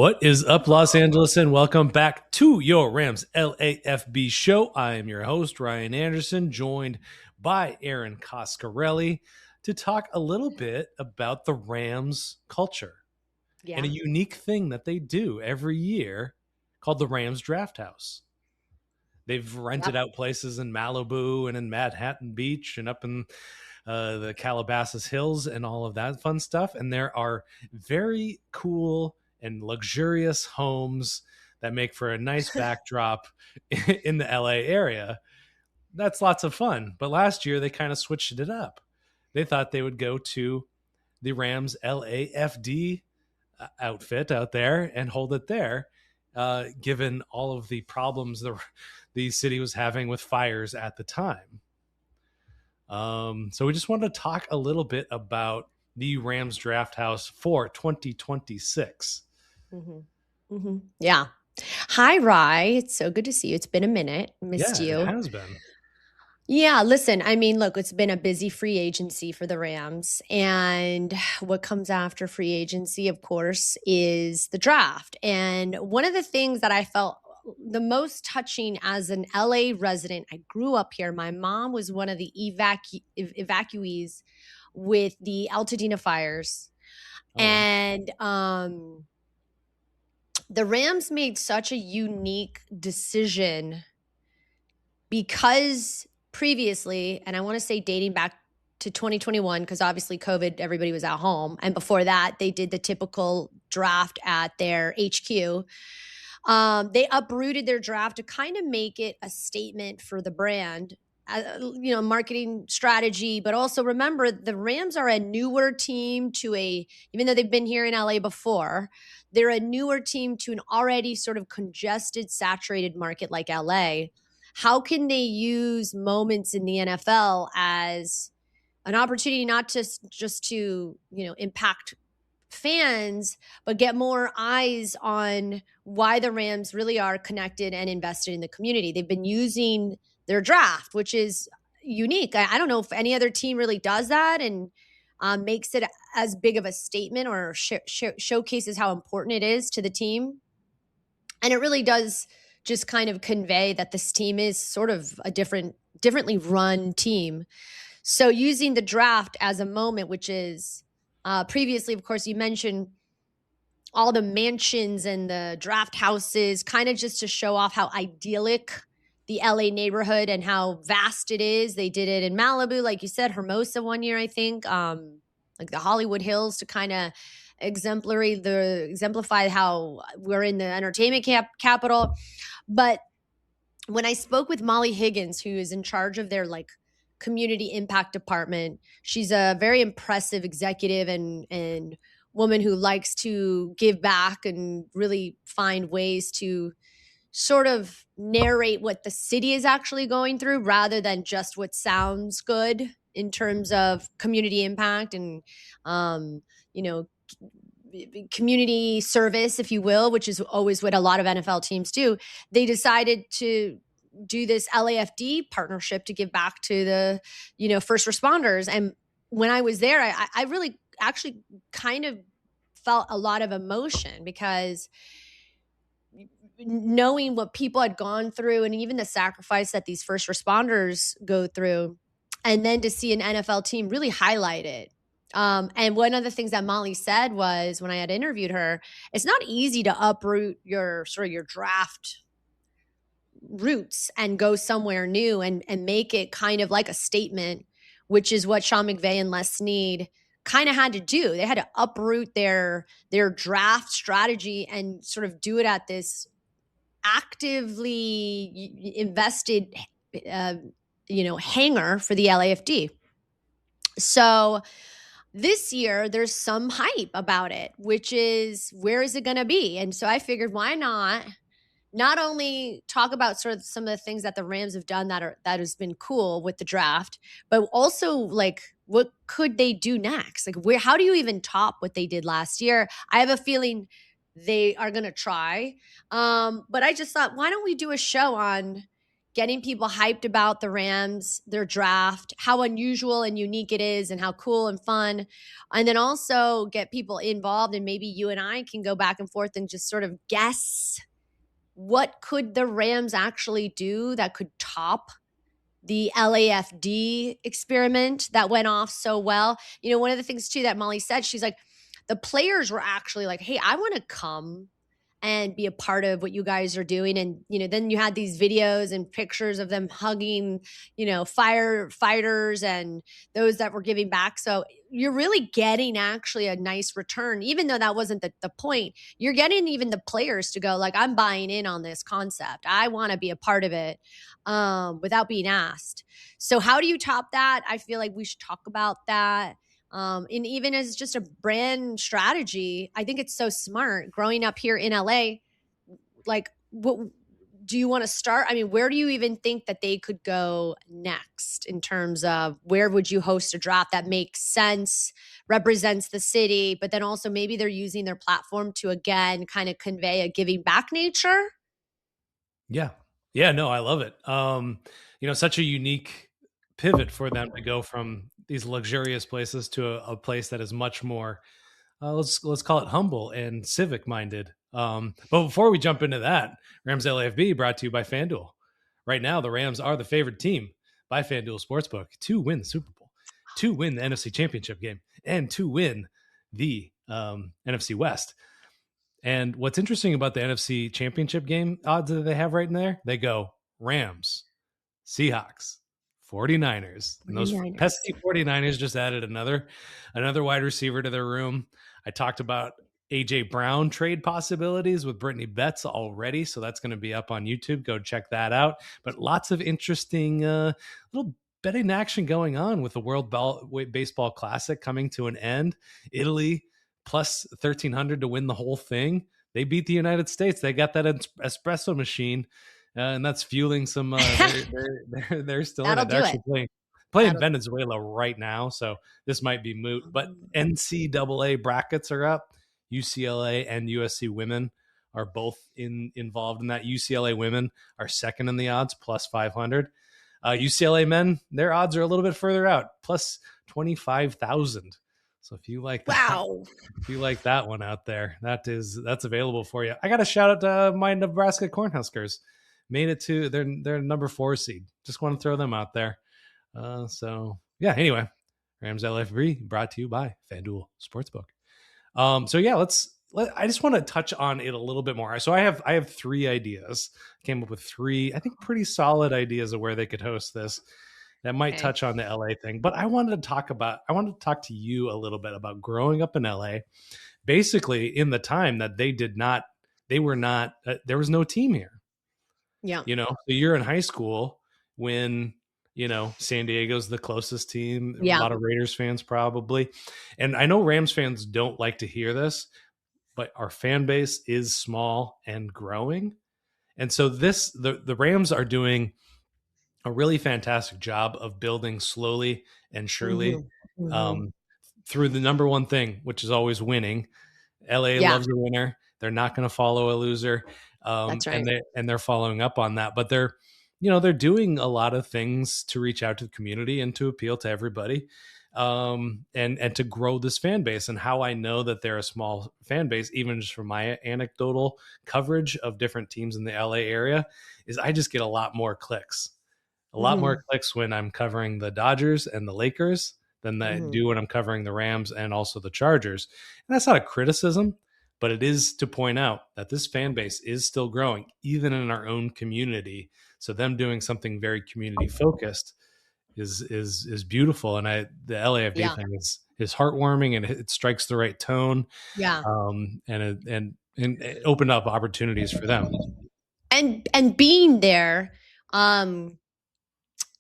What is up, Los Angeles, and welcome back to your Rams LAFB Show. I am your host, Ryan Anderson, joined by Erin Coscarelli to talk a little bit about the Rams culture and a unique thing that they do every year called the Rams Draft House. They've rented out places in Malibu and in Manhattan Beach and up in the Calabasas Hills and all of that fun stuff. And there are very cool and luxurious homes that make for a nice backdrop in the LA area. That's lots of fun. But last year, they kind of switched it up. They thought they would go to the Rams LAFD outfit out there and hold it there, given all of the problems the city was having with fires at the time. So we just wanted to talk a little bit about the Rams Draft House for 2026. Yeah. Hi, Rye. It's so good to see you. It's been a minute. Missed you. It has been. Yeah, listen, I mean, look, it's been a busy free agency for the Rams. And what comes after free agency, of course, is the draft. And one of the things that I felt the most touching as an LA resident, I grew up here. My mom was one of the evacuees with the Altadena fires. Oh. And the Rams made such a unique decision because previously, and I want to say dating back to 2021, because obviously COVID, everybody was at home. And before that, they did the typical draft at their HQ. They uprooted their draft to kind of make it a statement for the brand, marketing strategy. But also remember, the Rams are a newer team even though they've been here in LA before, they're a newer team to an already sort of congested, saturated market like LA. How can they use moments in the NFL as an opportunity not just to, impact fans, but get more eyes on why the Rams really are connected and invested in the community? They've been using their draft, which is unique. I don't know if any other team really does that and makes it as big of a statement or showcases how important it is to the team. And it really does just kind of convey that this team is sort of a differently run team. So using the draft as a moment, which is previously, of course, you mentioned all the mansions and the draft houses, kind of just to show off how idyllic the LA neighborhood and how vast it is. They did it in Malibu, like you said, Hermosa one year, I think, like the Hollywood Hills, to kind of exemplify how we're in the entertainment capital. But when I spoke with Molly Higgins, who is in charge of their community impact department, she's a very impressive executive and woman who likes to give back and really find ways to sort of narrate what the city is actually going through rather than just what sounds good in terms of community impact and, community service, if you will, which is always what a lot of NFL teams do. They decided to do this LAFD partnership to give back to the, first responders. And when I was there, I really actually kind of felt a lot of emotion because knowing what people had gone through and even the sacrifice that these first responders go through, and then to see an NFL team really highlight it. And one of the things that Molly said was, when I had interviewed her, it's not easy to uproot your draft roots and go somewhere new and make it kind of like a statement, which is what Sean McVay and Les Snead kind of had to do. They had to uproot their draft strategy and sort of do it at this actively invested, hangar for the LAFD. So this year, there's some hype about it, which is, where is it going to be? And so I figured, why not only talk about sort of some of the things that the Rams have done that has been cool with the draft, but also what could they do next? How do you even top what they did last year? I have a feeling they are going to try. But I just thought, why don't we do a show on, getting people hyped about the Rams, their draft, how unusual and unique it is, and how cool and fun. And then also get people involved, and maybe you and I can go back and forth and just sort of guess what could the Rams actually do that could top the LAFD experiment that went off so well. You know, one of the things too that Molly said, she's like, the players were actually like, hey, I want to come and be a part of what you guys are doing. And, you know, then you had these videos and pictures of them hugging, you know, firefighters and those that were giving back. So you're really getting actually a nice return, even though that wasn't the point. You're getting even the players to go like, I'm buying in on this concept. I want to be a part of it without being asked. So how do you top that? I feel like we should talk about that. And even as just a brand strategy, I think it's so smart. Growing up here in LA, like, what do you want to start? I mean, where do you even think that they could go next in terms of where would you host a draft that makes sense, represents the city, but then also maybe they're using their platform to, again, kind of convey a giving back nature? Yeah. Yeah, no, I love it. You know, such a unique pivot for them to go from these luxurious places to a place that is much more let's call it humble and civic minded. But before we jump into that, Rams LAFB brought to you by FanDuel. Right now, the Rams are the favorite team by FanDuel Sportsbook to win the Super Bowl, to win the NFC Championship game, and to win the NFC West. And what's interesting about the NFC Championship game odds that they have right in there, they go Rams, Seahawks, 49ers. And those pesky 49ers just added another wide receiver to their room. I talked about AJ Brown trade possibilities with Brittany Betts already, so that's going to be up on YouTube. Go check that out. But lots of interesting little betting action going on with the World Baseball Classic coming to an end. Italy plus 1,300 to win the whole thing. They beat the United States. They got that espresso machine. And that's fueling some. They're still in it. They're actually playing Venezuela right now, so this might be moot. But NCAA brackets are up. UCLA and USC women are both involved in that. UCLA women are second in the odds, plus 500. UCLA men, their odds are a little bit further out, plus 25,000. So if you like that, if you like that one out there, that's available for you. I got a shout out to my Nebraska Cornhuskers. Made it to their number 4 seed. Just want to throw them out there. So yeah. Anyway, Rams LAFB brought to you by FanDuel Sportsbook. So yeah, I just want to touch on it a little bit more. So I have 3 ideas. I came up with 3, I think, pretty solid ideas of where they could host this. That might touch on the LA thing, but I wanted to talk to you a little bit about growing up in LA. Basically, in the time that there was no team here. Yeah. You know, so you're in high school when, you know, San Diego's the closest team. Yeah. A lot of Raiders fans probably. And I know Rams fans don't like to hear this, but our fan base is small and growing. And so the Rams are doing a really fantastic job of building slowly and surely through the number one thing, which is always winning. LA loves a winner. They're not going to follow a loser. That's right. And they're following up on that, but they're doing a lot of things to reach out to the community and to appeal to everybody, and to grow this fan base. And how I know that they're a small fan base, even just from my anecdotal coverage of different teams in the LA area, is I just get a lot more clicks, more clicks when I'm covering the Dodgers and the Lakers than I do when I'm covering the Rams and also the Chargers. And that's not a criticism, but it is to point out that this fan base is still growing, even in our own community. So them doing something very community focused is beautiful. And the LAFD thing is heartwarming, and it strikes the right tone. Yeah. And it opened up opportunities for them. And being there,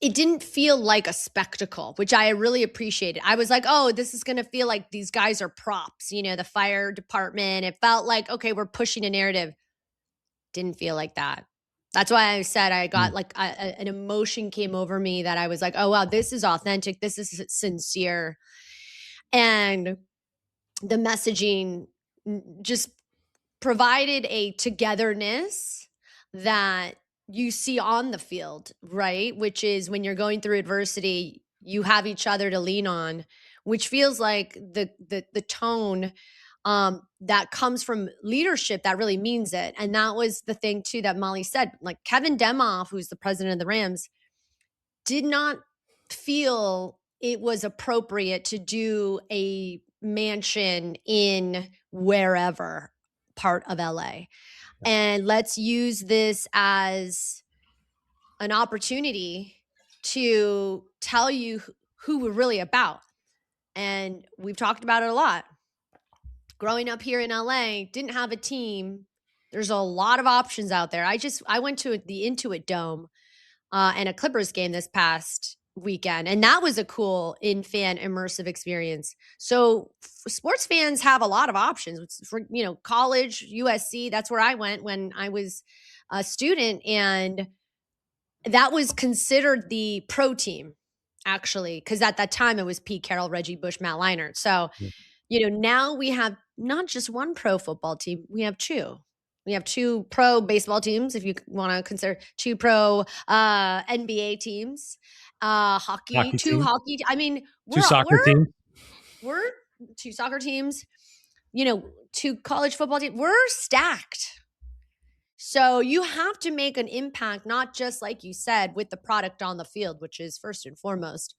it didn't feel like a spectacle, which I really appreciated. I was like, oh, this is going to feel like these guys are props, you know, the fire department. It felt like, okay, we're pushing a narrative. Didn't feel like that. That's why I said I got like an emotion came over me that I was like, oh, wow, this is authentic. This is sincere. And the messaging just provided a togetherness that you see on the field, right? Which is when you're going through adversity, you have each other to lean on, which feels like the tone that comes from leadership that really means it. And that was the thing too that Molly said. Like Kevin Demoff, who's the president of the Rams, did not feel it was appropriate to do a mansion in wherever part of LA. And let's use this as an opportunity to tell you who we're really about. And we've talked about it a lot. Growing up here in LA, didn't have a team. There's a lot of options out there. I went to the Intuit Dome and a Clippers game this past weekend, and that was a cool in-fan immersive experience. So sports fans have a lot of options. For college, USC, that's where I went when I was a student, and that was considered the pro team, actually, because at that time it was Pete Carroll, Reggie Bush, Matt Leinart. So, now we have not just one pro football team, we have two. We have two pro baseball teams, if you want to consider two pro NBA teams, hockey, two team. hockey. I mean, two soccer teams. We're two soccer teams, two college football teams. We're stacked. So you have to make an impact, not just like you said, with the product on the field, which is first and foremost,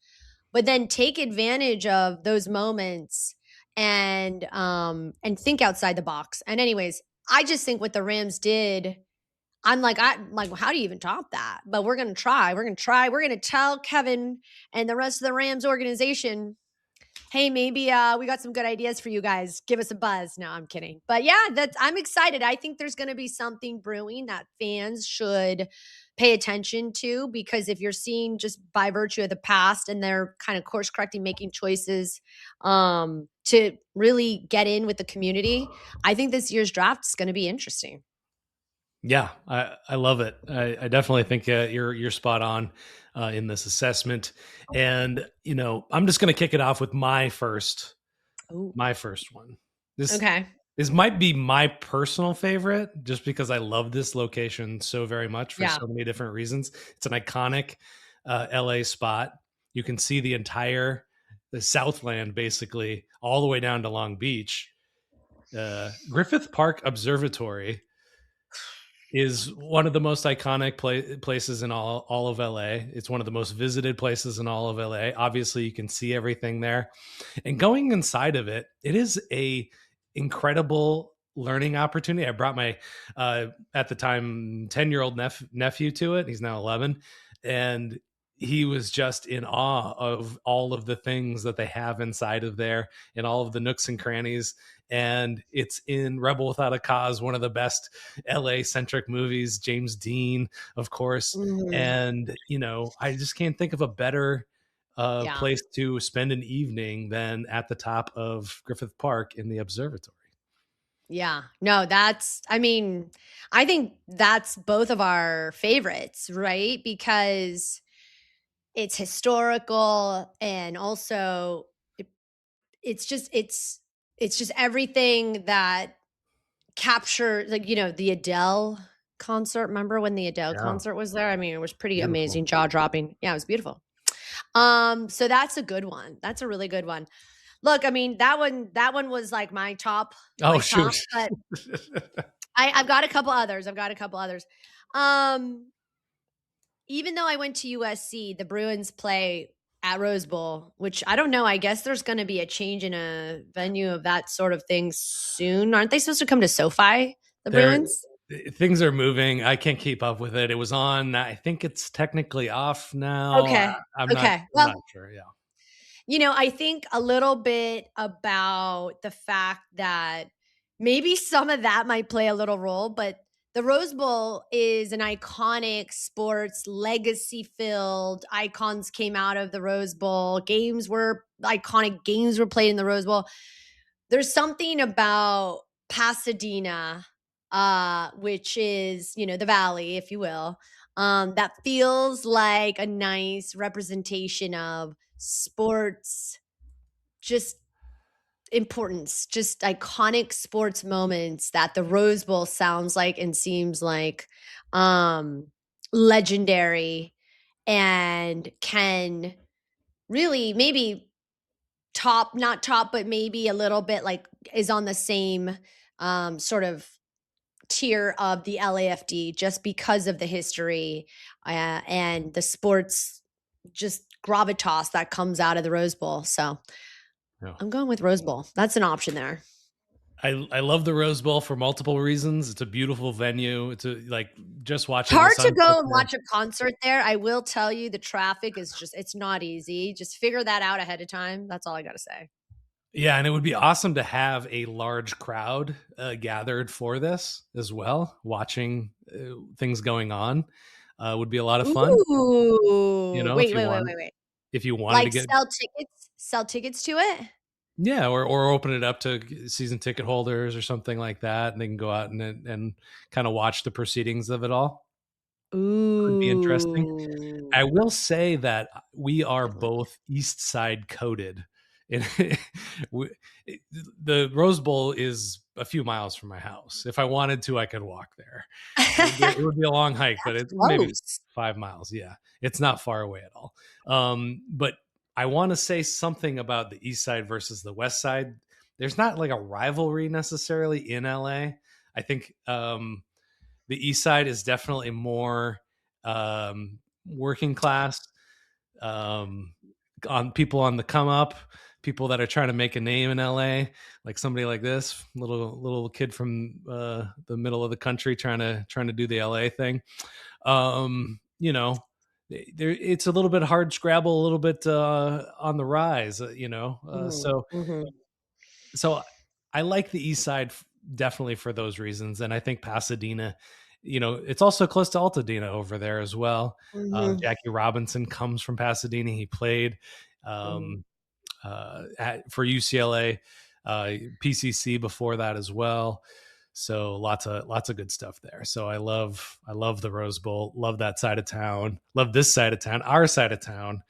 but then take advantage of those moments and think outside the box. And anyways, I just think what the Rams did, I'm like, how do you even top that? But we're gonna try. We're gonna tell Kevin and the rest of the Rams organization, hey, maybe we got some good ideas for you guys. Give us a buzz. No, I'm kidding. But yeah, I'm excited. I think there's going to be something brewing that fans should pay attention to, because if you're seeing just by virtue of the past and they're kind of course correcting, making choices to really get in with the community, I think this year's draft is going to be interesting. Yeah, I love it. I definitely think you're spot on in this assessment. And, I'm just going to kick it off with my first one. This might be my personal favorite, just because I love this location so very much for so many different reasons. It's an iconic LA spot. You can see the Southland, basically, all the way down to Long Beach. Griffith Park Observatory is one of the most iconic places in all of LA. It's one of the most visited places in all of LA. Obviously, you can see everything there. And going inside of it, it is a incredible learning opportunity. I brought my, at the time, 10-year-old nephew to it. He's now 11. And he was just in awe of all of the things that they have inside of there and all of the nooks and crannies. And it's in Rebel Without a Cause, one of the best LA-centric movies, James Dean, of course. Mm-hmm. And, I just can't think of a better place to spend an evening than at the top of Griffith Park in the observatory. Yeah, no, I think that's both of our favorites, right? Because it's historical, and also it's just everything that captured, the Adele concert. Remember when the Adele concert was there? I mean, it was pretty amazing, jaw-dropping. Yeah, it was beautiful. So that's a good one. That's a really good one. Look, I mean, that one was like my top. Shoot. Top, but I've got a couple others. Even though I went to USC, the Bruins play at Rose Bowl, which I don't know. I guess there's going to be a change in a venue of that sort of thing soon. Aren't they supposed to come to SoFi, Bruins? Things are moving. I can't keep up with it. It was on. I think it's technically off now. Okay. I'm not sure. Yeah. I think a little bit about the fact that maybe some of that might play a little role, but the Rose Bowl is an iconic sports, legacy-filled. Icons came out of the Rose Bowl. Iconic games were played in the Rose Bowl. There's something about Pasadena, which is, the Valley, if you will, that feels like a nice representation of sports, just importance, just iconic sports moments that the Rose Bowl sounds like and seems like. legendary and can really maybe top, not top, but maybe a little bit like is on the same sort of tier of the LAFD just because of the history and the sports just gravitas that comes out of the Rose Bowl. So Yeah. I'm going with Rose Bowl. That's an option there. I love the Rose Bowl for multiple reasons. It's a beautiful venue. It's like just watching the Hard to sunset go and there. watch a concert there. I will tell you the traffic is just, it's not easy. Just figure that out ahead of time. That's all I got to say. Yeah, and it would be awesome to have a large crowd gathered for this as well, watching things going on. Would be a lot of fun. You Ooh, know, wait, wait, wait, wait, wait. if you wanted to Like get sell tickets to it? yeah, or open it up to season ticket holders or something like that, and they can go out and kind of watch the proceedings of it all. Could be interesting. Ooh. I will say that we are I like both East Side coded. And we- the Rose Bowl is a few miles from my house. If I wanted to, I could walk there. it. It would be a long hike, but That's it's maybe close. 5 miles. Yeah, it's not far away at all. But I want to say something about the East Side versus the West Side. There's not like a rivalry necessarily in LA. I think the East Side is definitely more working class, on people on the come up, people that are trying to make a name in LA, like somebody like this little kid from the middle of the country trying to do the LA thing. You know, there it's a little bit hard scrabble, a little bit on the rise. So Mm-hmm. so I like the East Side definitely for those reasons, and I think Pasadena, it's also close to Altadena over there as well. Mm-hmm. Jackie Robinson comes from Pasadena. He played Mm-hmm. um, for UCLA, PCC before that as well. So lots of good stuff there. So I love the Rose Bowl. Love that side of town. Love this side of town. Our side of town.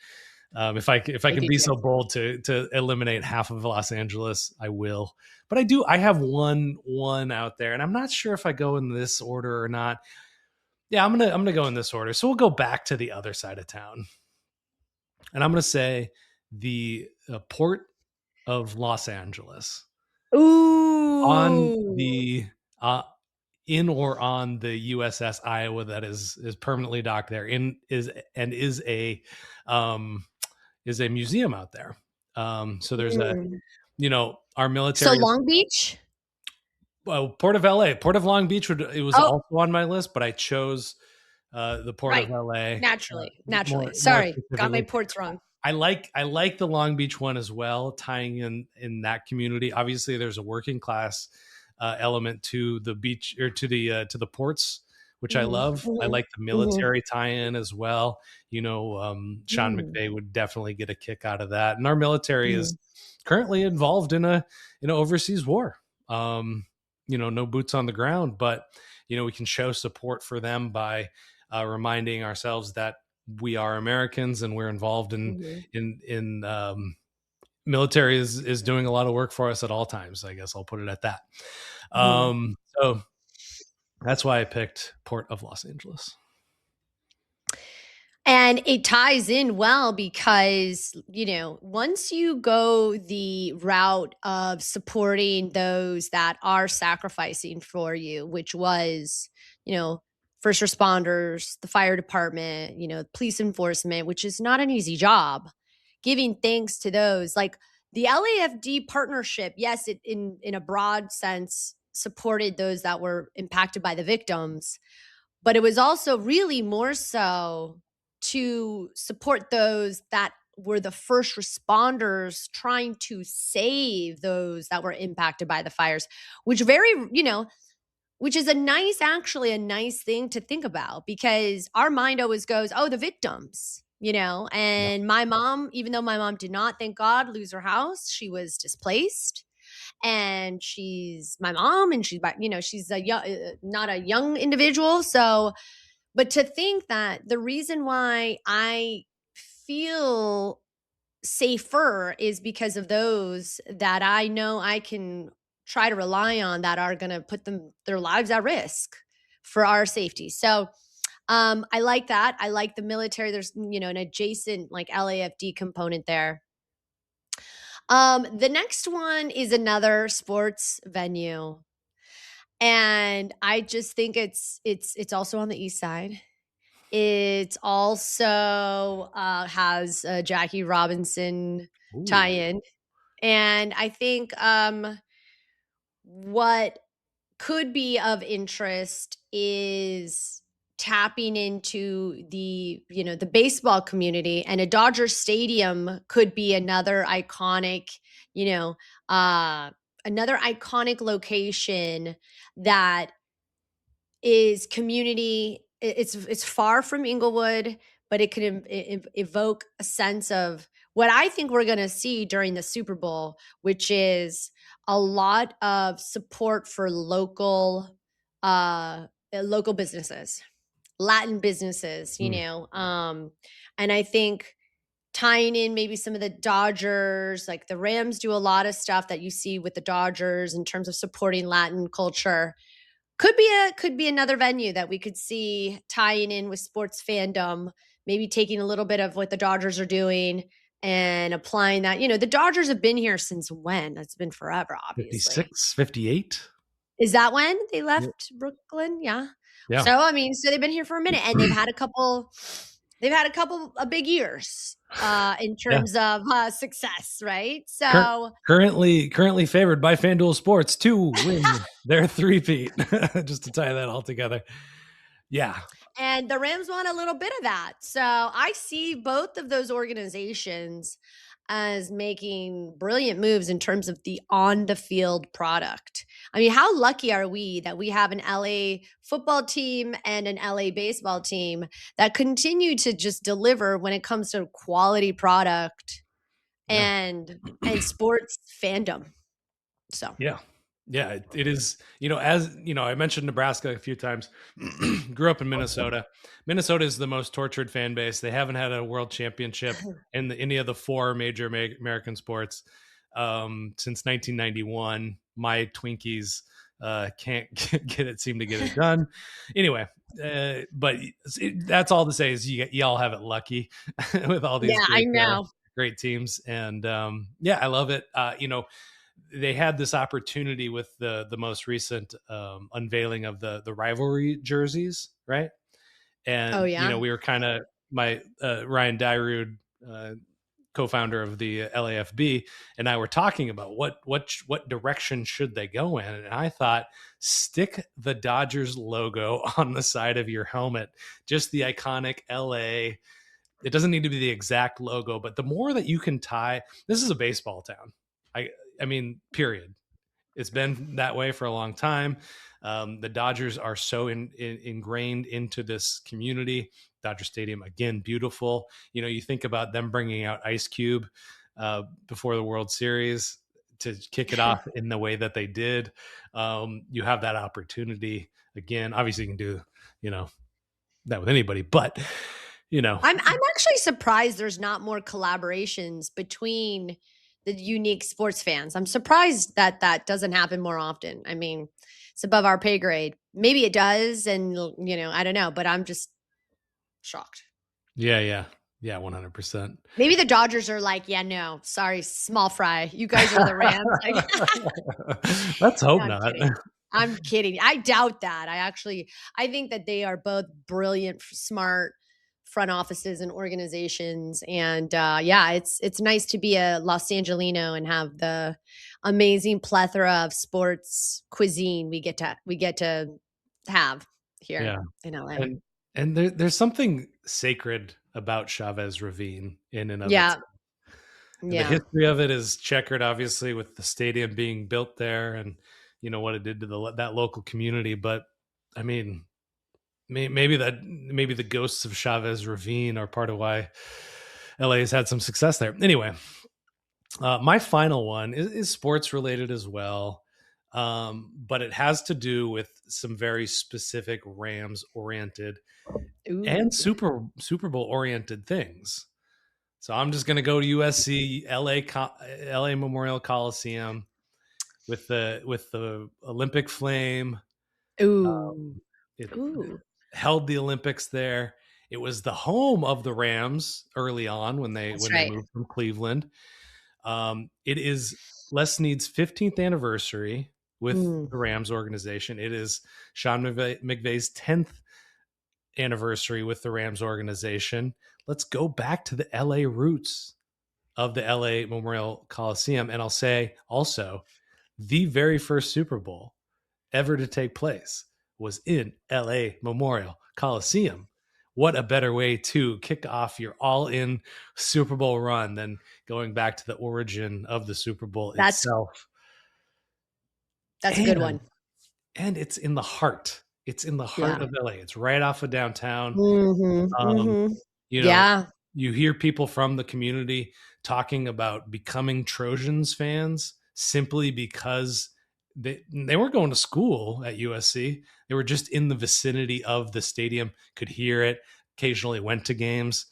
If I I can do be too. so bold to eliminate half of Los Angeles, I will. But I have one out there, and I'm not sure if I go in this order or not. Yeah, I'm gonna go in this order. So we'll go back to the other side of town, and I'm gonna say the port of Los Angeles on Ooh. the in or on the USS Iowa that is permanently docked there um, is a museum out there. So there's Mm. our So military. Long Beach? Well, Port of LA, Port of Long Beach it was Oh, also on my list, but I chose the Port right. of LA Naturally. more Sorry, got my specifically. ports wrong. I like the Long Beach one as well, tying in that community. Obviously, there's a working class element to the beach or to the ports, which I Mhm, love. I mhm, like the mhm, military tie-in as well. Sean mm, McVay would definitely get a kick out of that, and our military is mhm, currently involved in a overseas war. No boots on the ground, but we can show support for them by reminding ourselves that we are Americans and we're involved mhm, in military is doing a lot of work for us at all times. I guess I'll put it at that. mhm. So that's why I picked Port of Los Angeles. And it ties in well because, once you go the route of supporting those that are sacrificing for you, which was, you know, first responders, the fire department, police enforcement, which is not an easy job, giving thanks to those like the LAFD partnership, yes, it in a broad sense supported those that were impacted by the victims, but it was also really more so to support those that were the first responders trying to save those that were impacted by the fires, which is actually a nice thing to think about because our mind always goes, oh, the victims, Yeah. and my mom, even though my mom did not, thank God, lose her house, she was displaced and she's my mom and she's a young, not a young individual. So, but to think that the reason why I feel safer is because of those that I know I can try to rely on that are going to put their lives at risk for our safety. So I like that. I like the military. There's, an adjacent like LAFD component there. The next one is another sports venue. And I just think it's also on the east side. It also has a Jackie Robinson Ooh. tie-in. And I think what could be of interest is tapping into the baseball community, and a Dodger Stadium could be you know uh another iconic location that is community. It's far from Inglewood, but it could evoke a sense of what I think we're going to see during the Super Bowl, which is a lot of support for local businesses, Latin businesses, Mm. and I think tying in maybe some of the Dodgers, like the Rams do a lot of stuff that you see with the Dodgers in terms of supporting Latin culture. Could be another venue that we could see tying in with sports fandom, maybe taking a little bit of what the Dodgers are doing and applying that. The Dodgers have been here since when? That's been forever, obviously. 56, 58. Is that when they Yeah. left Brooklyn? Yeah. Yeah. So I mean, so they've been here for a minute, and they've had a couple of big years in Yeah. terms of success, right? Cur- So currently favored by FanDuel Sports to win their three-peat. Just to tie that all together. Yeah. and the Rams want a little bit of that. So I see both of those organizations as making brilliant moves in terms of the on the field product. I mean, how lucky are we that we have an LA football team and an LA baseball team that continue to just deliver when it comes to quality product Yeah. and sports fandom. So, Yeah. Yeah, it is, as I mentioned Nebraska a few times. Grew up in Minnesota. Minnesota is the most tortured fan base. They haven't had a world championship in any of the four major American sports since 1991. My Twinkies can't seem to get it done. Anyway, but that's all to say is y'all have it lucky with all these yeah, I know. great teams. And yeah, I love it. They had this opportunity with the most recent unveiling of the rivalry jerseys, right? Oh And yeah. we were kind of my Ryan Dyrud, co-founder of the LAFB, and I were talking about what direction should they go in, and I thought stick the Dodgers logo on the side of your helmet, just the iconic LA. It doesn't need to be the exact logo, but the more that you can tie, this is a baseball town. I mean, period. It's been that way for a long time. The Dodgers are so ingrained into this community. Dodger Stadium, again, beautiful. You think about them bringing out Ice Cube before the World Series to kick it off in the way that they did. You have that opportunity again. Obviously, you can do that with anybody, but I'm actually surprised there's not more collaborations between the unique sports fans. I'm surprised that that doesn't happen more often. I mean, it's above our pay grade. Maybe it does, and I don't know, but I'm just shocked. yeah, 100%. Maybe the Dodgers are like, yeah, no, sorry, small fry. You guys are the Rams. Like, Let's no, hope I'm not. kidding. I'm kidding. I doubt that. I think that they are both brilliant, smart front offices and organizations. And yeah, it's nice to be a Los Angelino and have the amazing plethora of sports cuisine we get to have here Yeah. in LA. And there's something sacred about Chavez Ravine in and of Yeah, itself. And the yeah. history of it is checkered, obviously, with the stadium being built there and what it did to that local community. But I mean, maybe the ghosts of Chavez Ravine are part of why LA has had some success there. Anyway, my final one is sports related as well, but it has to do with some very specific Rams oriented and Ooh. Super Bowl oriented things. So I'm just going to go to USC LA Memorial Coliseum with the Olympic flame. Ooh. It, Ooh. held the Olympics there. It was the home of the Rams early on when they That's when they right. moved from Cleveland. It is Les Snead's 15th anniversary with Mm. the Rams organization. It is Sean McVay's 10th anniversary with the Rams organization. Let's go back to the LA roots of the LA Memorial Coliseum. And I'll say also, the very first Super Bowl ever to take place was in LA Memorial Coliseum. What a better way to kick off your all in Super Bowl run than going back to the origin of the Super Bowl That's itself. that's a good And one. and it's in the heart. It's in the heart Yeah. of LA. It's right off of downtown. Mhm. Um, Mhm. you know, Yeah. you hear people from the community talking about becoming Trojans fans simply because they weren't going to school at USC. They were just in the vicinity of the stadium, could hear it, occasionally went to games.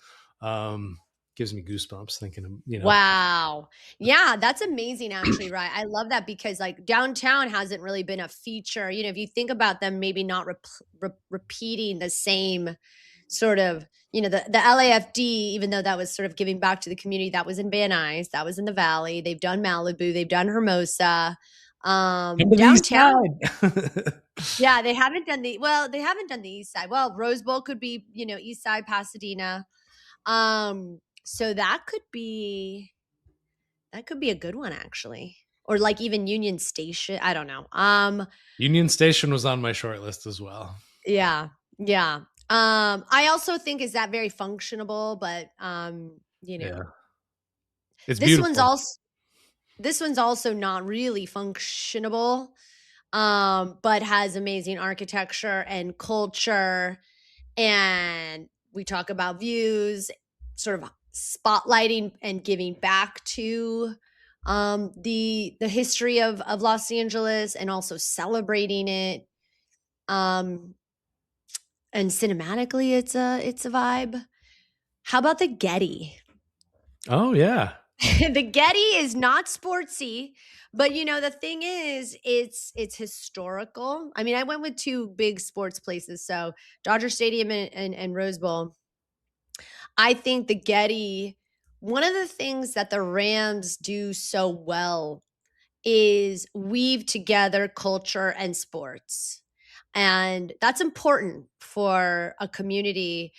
Gives me goosebumps thinking of, Wow. Yeah, that's amazing actually, right? I love that because like downtown hasn't really been a feature. If you think about them maybe not repeating the same sort of, the LAFD, even though that was sort of giving back to the community, that was in Van Nuys, that was in the Valley. They've done Malibu, they've done Hermosa. come to the east Downtown, side. yeah, they haven't done the east side. Well, Rose Bowl could be, east side Pasadena. So that could be a good one actually. Or like even Union Station. I don't know. Union Station was on my short list as well. Yeah. Yeah. I also think is that very functionable, but Yeah, it's this one's beautiful. also this one's also not really functionable, but has amazing architecture and culture. And we talk about views, sort of spotlighting and giving back to the history of Los Angeles and also celebrating it. Um, and cinematically, it's a vibe. How about the Getty? Oh yeah. The Getty is not sportsy, but the thing is, it's historical. I mean, I went with two big sports places, so Dodger Stadium and Rose Bowl. I think the Getty, one of the things that the Rams do so well is weave together culture and sports. And that's important for a community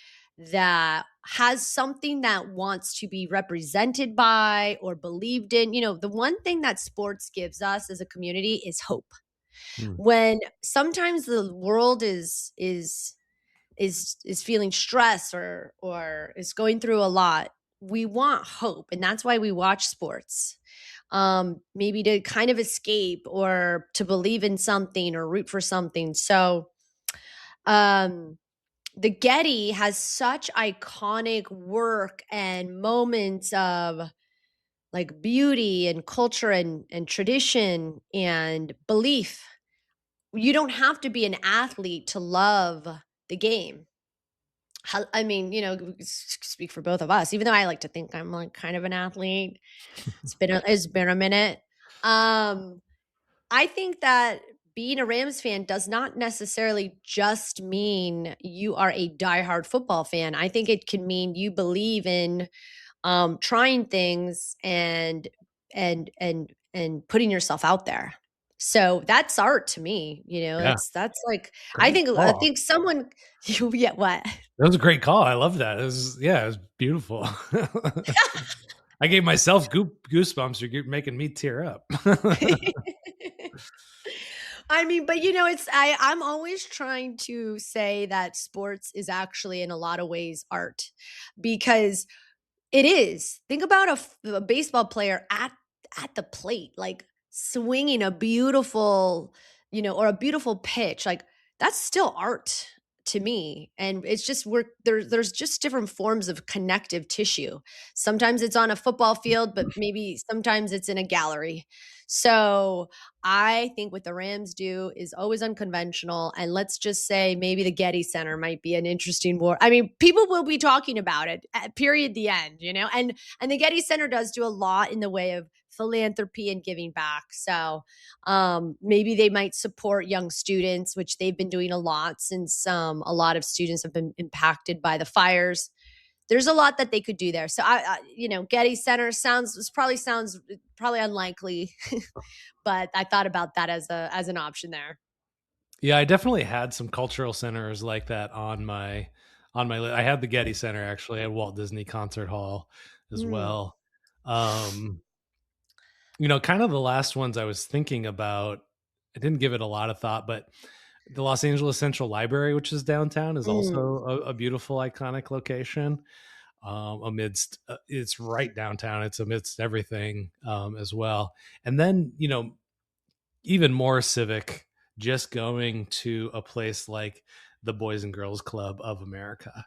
that has something that wants to be represented by or believed in. The one thing that sports gives us as a community is hope. Hmm. When sometimes the world is feeling stress or is going through a lot, we want hope, and that's why we watch sports. Maybe to kind of escape or to believe in something or root for something. So the Getty has such iconic work and moments of like beauty and culture and tradition and belief. You don't have to be an athlete to love the game. I mean, speak for both of us. Even though I like to think I'm like kind of an athlete, it's been a minute. I think that being a Rams fan does not necessarily just mean you are a diehard football fan. I think it can mean you believe in trying things and putting yourself out there. So that's art to me. Yeah, That's like I great think I call. think someone yeah, what? That was a great call. I love that. It was beautiful. I gave myself goosebumps. You're making me tear up. I mean, but I'm always trying to say that sports is actually in a lot of ways art because it is. Think about a baseball player at the plate, like swinging a beautiful, or a beautiful pitch. Like that's still art to me. And it's just there's just different forms of connective tissue. Sometimes it's on a football field, but maybe sometimes it's in a gallery. So I think what the Rams do is always unconventional. And let's just say maybe the Getty Center might be an interesting war. I mean, people will be talking about it at period the end, and the Getty Center does do a lot in the way of philanthropy and giving back. So maybe they might support young students, which they've been doing a lot since a lot of students have been impacted by the fires. There's a lot that they could do there. So Getty Center sounds probably unlikely, but I thought about that as an option there. Yeah, I definitely had some cultural centers like that on my list. I had the Getty Center actually at Walt Disney Concert Hall as well. Kind of the last ones I was thinking about, I didn't give it a lot of thought, but the Los Angeles Central Library, which is downtown, is also a beautiful, iconic location. Amidst it's right downtown. It's amidst everything as well. And then, even more civic, just going to a place like the Boys and Girls Club of America,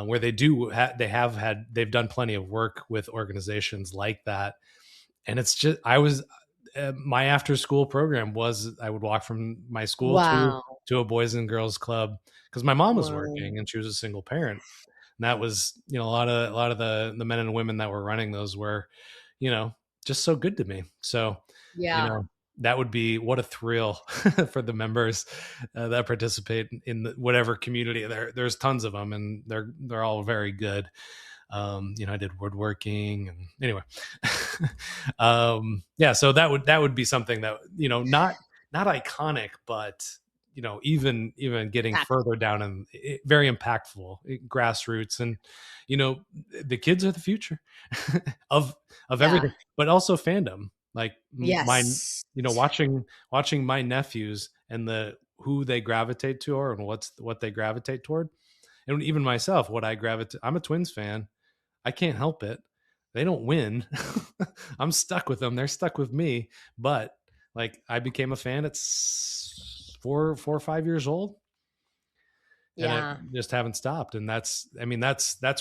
where they've done plenty of work with organizations like that. And it's just, my after school program was, I would walk from my school to a Boys and Girls Club because my mom was working and she was a single parent. And that was, a lot of the men and women that were running those were, just so good to me. So, that would be, what a thrill for the members that participate in whatever community. There's tons of them, and they're all very good. I did woodworking, and anyway, so that would be something that, not iconic, but even getting further down and very impactful, grassroots, and the kids are the future of everything, but also fandom. Like watching my nephews and who they gravitate to, and what they gravitate toward, and even myself, what I gravitate. I'm a Twins fan. I can't help it. They don't win. I'm stuck with them. They're stuck with me. But like, I became a fan at 4 or 5 years old. And I just haven't stopped. And that's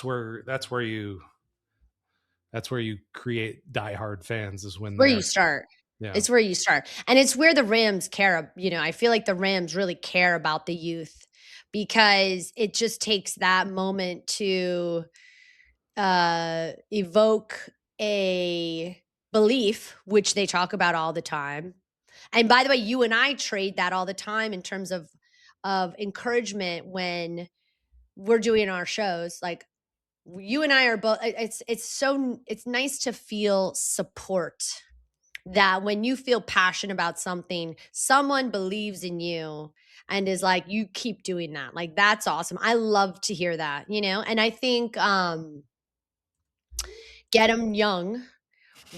where you create diehard fans, is when where you start. Yeah. It's where you start. And it's where the Rams care. I feel like the Rams really care about the youth, because it just takes that moment to evoke a belief, which they talk about all the time. And by the way, you and I trade that all the time in terms of encouragement when we're doing our shows. Like, you and I are both, it's nice to feel support, that when you feel passionate about something, someone believes in you and is like, you keep doing that. Like, that's awesome. I love to hear that, and I think, get them young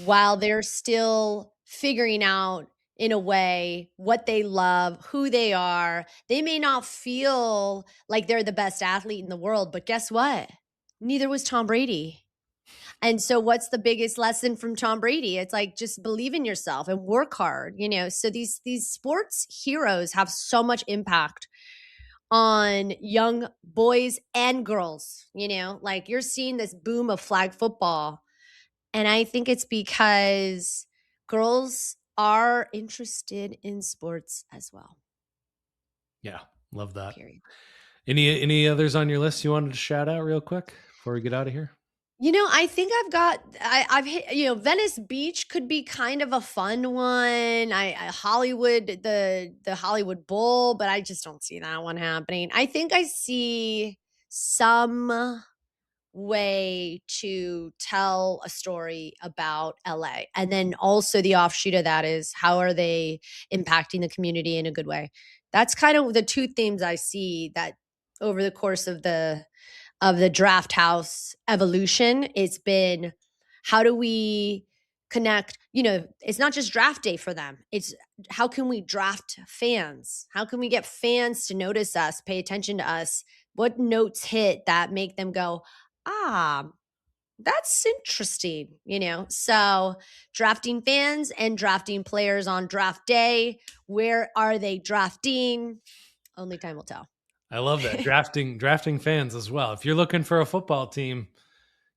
while they're still figuring out, in a way, what they love, who they are. They may not feel like they're the best athlete in the world, but guess what? Neither was Tom Brady. And so what's the biggest lesson from Tom Brady? It's like, just believe in yourself and work hard, So these sports heroes have so much impact on young boys and girls, like, you're seeing this boom of flag football. And I think it's because girls are interested in sports as well. Yeah. Love that. Period. Any others on your list you wanted to shout out real quick before we get out of here? I think I've hit, Venice Beach could be kind of a fun one. Hollywood, the Hollywood Bowl, but I just don't see that one happening. I think I see some way to tell a story about LA. And then also the offshoot of that is, how are they impacting the community in a good way? That's kind of the two themes I see that over the course of the draft house evolution. It's been, how do we connect? It's not just draft day for them. It's, how can we draft fans? How can we get fans to notice us, pay attention to us? What notes hit that make them go, that's interesting, So drafting fans and drafting players on draft day. Where are they drafting? Only time will tell. I love that. drafting fans as well. If you're looking for a football team,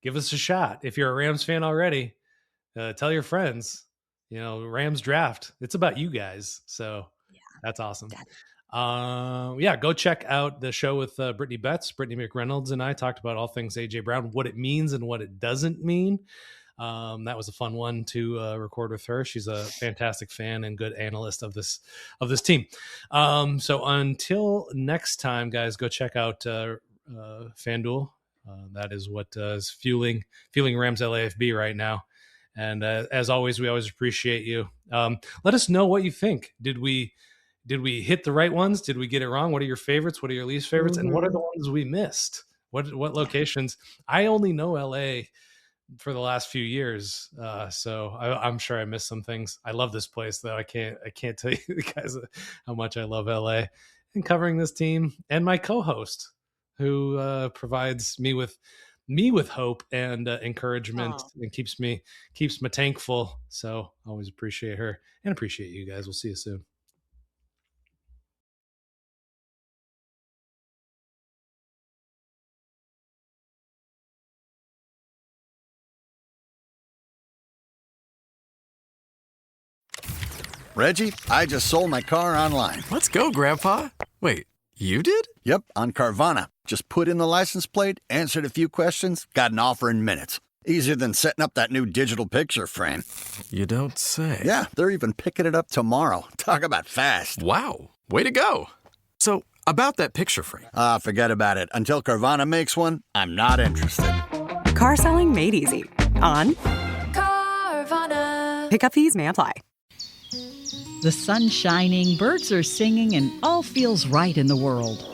give us a shot. If you're a Rams fan already, tell your friends. Rams draft. It's about you guys. So that's awesome. Go check out the show with Brittany Betts. Brittany McReynolds and I talked about all things AJ Brown, what it means and what it doesn't mean. That was a fun one to record with her. She's a fantastic fan and good analyst of this team. So until next time, guys, go check out FanDuel. That is what is fueling Rams LAFB right now. And as always, we always appreciate you. Let us know what you think. Did we hit the right ones? Did we get it wrong? What are your favorites? What are your least favorites? And what are the ones we missed? What locations? I only know LA for the last few years. So I'm sure I missed some things. I love this place though. I can't tell you guys how much I love LA and covering this team, and my co-host who provides me with hope and encouragement and keeps my tank full. So I always appreciate her and appreciate you guys. We'll see you soon. Reggie, I just sold my car online. Let's go, Grandpa. Wait, you did? Yep, on Carvana. Just put in the license plate, answered a few questions, got an offer in minutes. Easier than setting up that new digital picture frame. You don't say. Yeah, they're even picking it up tomorrow. Talk about fast. Wow, way to go. So, about that picture frame. Forget about it. Until Carvana makes one, I'm not interested. Car selling made easy. On Carvana. Pickup fees may apply. The sun's shining, birds are singing, and all feels right in the world.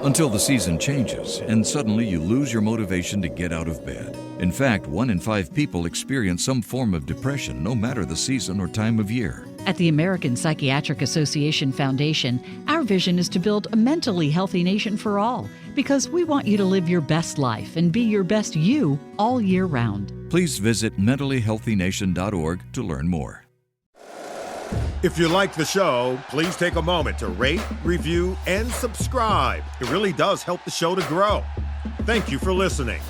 Until the season changes, and suddenly you lose your motivation to get out of bed. In fact, 1 in 5 people experience some form of depression, no matter the season or time of year. At the American Psychiatric Association Foundation, our vision is to build a mentally healthy nation for all, because we want you to live your best life and be your best you all year round. Please visit mentallyhealthynation.org to learn more. If you like the show, please take a moment to rate, review, and subscribe. It really does help the show to grow. Thank you for listening.